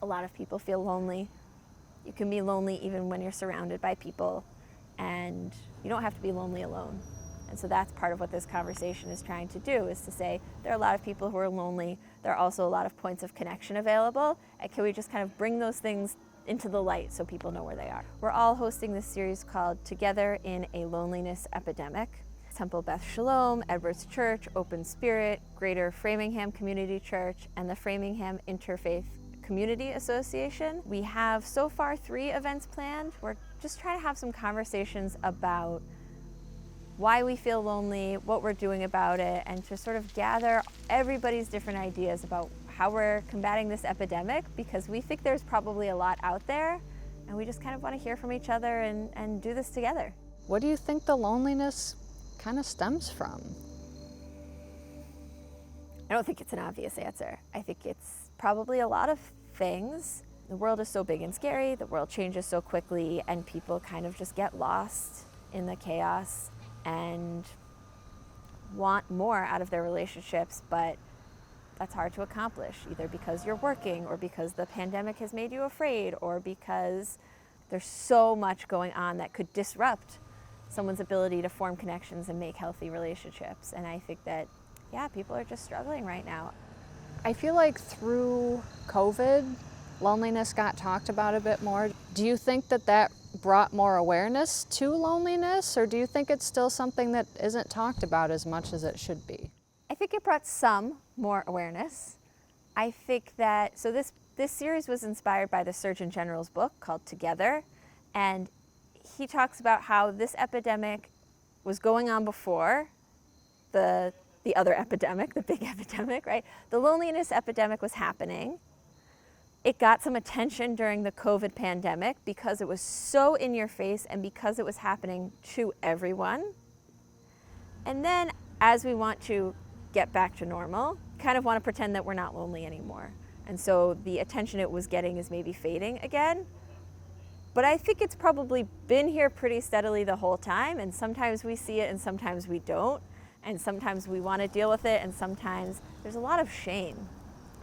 A lot of people feel lonely. You can be lonely even when you're surrounded by people, and you don't have to be lonely alone. And so that's part of what this conversation is trying to do, is to say there are a lot of people who are lonely. There are also a lot of points of connection available. And can we just kind of bring those things into the light so people know where they are? We're all hosting this series called Together in a Loneliness Epidemic. Temple Beth Sholom, Edwards Church, Open Spirit, Greater Framingham Community Church, and the Framingham Interfaith Community Association. We have so far 3 events planned. We're just trying to have some conversations about why we feel lonely, what we're doing about it, and to sort of gather everybody's different ideas about how we're combating this epidemic, because we think there's probably a lot out there, and we just kind of want to hear from each other and do this together. What do you think the loneliness kind of stems from? I don't think it's an obvious answer. I think it's probably a lot of things. The world is so big and scary, the world changes so quickly, and people kind of just get lost in the chaos and want more out of their relationships, but that's hard to accomplish, either because you're working, or because the pandemic has made you afraid, or because there's so much going on that could disrupt someone's ability to form connections and make healthy relationships. And I think that, people are just struggling right now. I feel like through COVID, loneliness got talked about a bit more. Do you think that brought more awareness to loneliness, or do you think it's still something that isn't talked about as much as it should be? I think it brought some more awareness. I think that, so this series was inspired by the Surgeon General's book called Together, and he talks about how this epidemic was going on before the other epidemic, the big epidemic, right? The loneliness epidemic was happening. It got some attention during the COVID pandemic because it was so in your face and because it was happening to everyone. And then as we want to get back to normal, kind of want to pretend that we're not lonely anymore. And so the attention it was getting is maybe fading again. But I think it's probably been here pretty steadily the whole time, and sometimes we see it and sometimes we don't, and sometimes we want to deal with it, and sometimes there's a lot of shame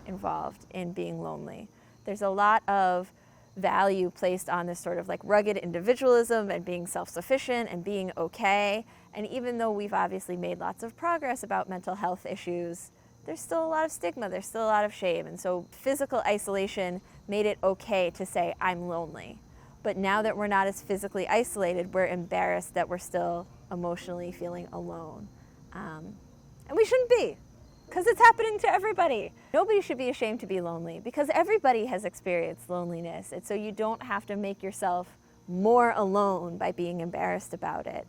involved in being lonely. There's a lot of value placed on this sort of like rugged individualism and being self-sufficient and being okay. And even though we've obviously made lots of progress about mental health issues, there's still a lot of stigma, there's still a lot of shame. And so physical isolation made it okay to say, I'm lonely. But now that we're not as physically isolated, we're embarrassed that we're still emotionally feeling alone. And we shouldn't be, because it's happening to everybody. Nobody should be ashamed to be lonely, because everybody has experienced loneliness. And so you don't have to make yourself more alone by being embarrassed about it.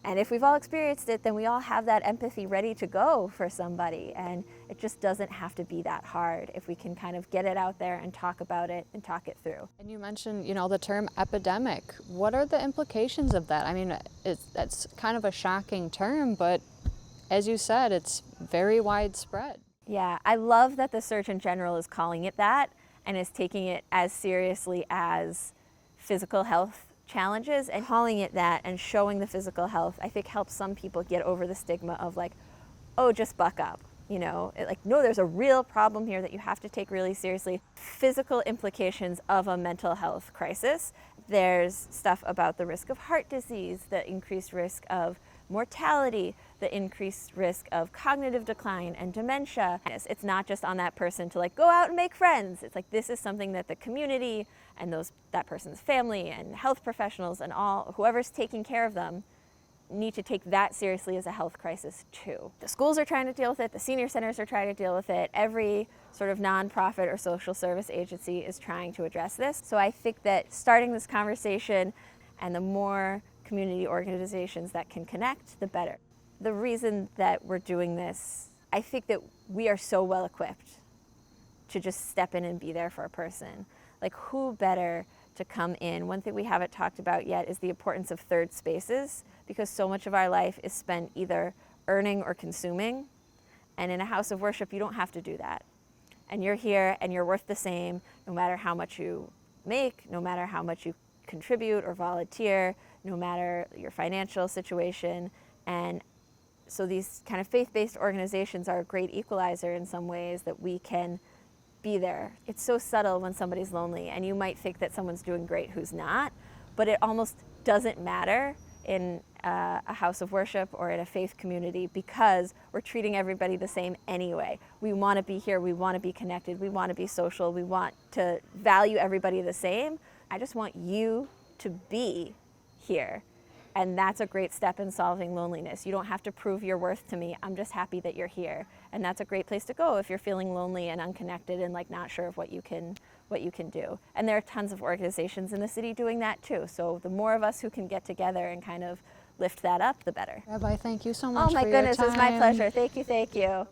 And if we've all experienced it, then we all have that empathy ready to go for somebody. And it just doesn't have to be that hard if we can kind of get it out there and talk about it and talk it through. And you mentioned, the term epidemic. What are the implications of that? I mean, that's kind of a shocking term, but as you said, it's very widespread. Yeah, I love that the Surgeon General is calling it that and is taking it as seriously as physical health challenges, and calling it that and showing the physical health, I think, helps some people get over the stigma of like, oh, just buck up. No, there's a real problem here that you have to take really seriously. Physical implications of a mental health crisis. There's stuff about the risk of heart disease, the increased risk of mortality, the increased risk of cognitive decline and dementia. It's not just on that person to go out and make friends. It's this is something that the community and that person's family and health professionals and whoever's taking care of them need to take that seriously as a health crisis too. The schools are trying to deal with it, the senior centers are trying to deal with it, every sort of nonprofit or social service agency is trying to address this. So I think that starting this conversation, and the more community organizations that can connect, the better. The reason that we're doing this, I think that we are so well equipped to just step in and be there for a person. Who better to come in? One thing we haven't talked about yet is the importance of third spaces, because so much of our life is spent either earning or consuming. And in a house of worship, you don't have to do that. And you're here and you're worth the same, no matter how much you make, no matter how much you contribute or volunteer, no matter your financial situation. And so these kind of faith-based organizations are a great equalizer in some ways, that we can be there. It's so subtle when somebody's lonely, and you might think that someone's doing great who's not, but it almost doesn't matter in a house of worship or in a faith community, because we're treating everybody the same anyway. We want to be here, we want to be connected, we want to be social, we want to value everybody the same. I just want you to be here. And that's a great step in solving loneliness. You don't have to prove your worth to me. I'm just happy that you're here. And that's a great place to go if you're feeling lonely and unconnected and like not sure of what you can do. And there are tons of organizations in the city doing that too. So the more of us who can get together and kind of lift that up, the better. Rabbi, thank you so much Oh my for your goodness, time. it's my pleasure. Thank you, thank you.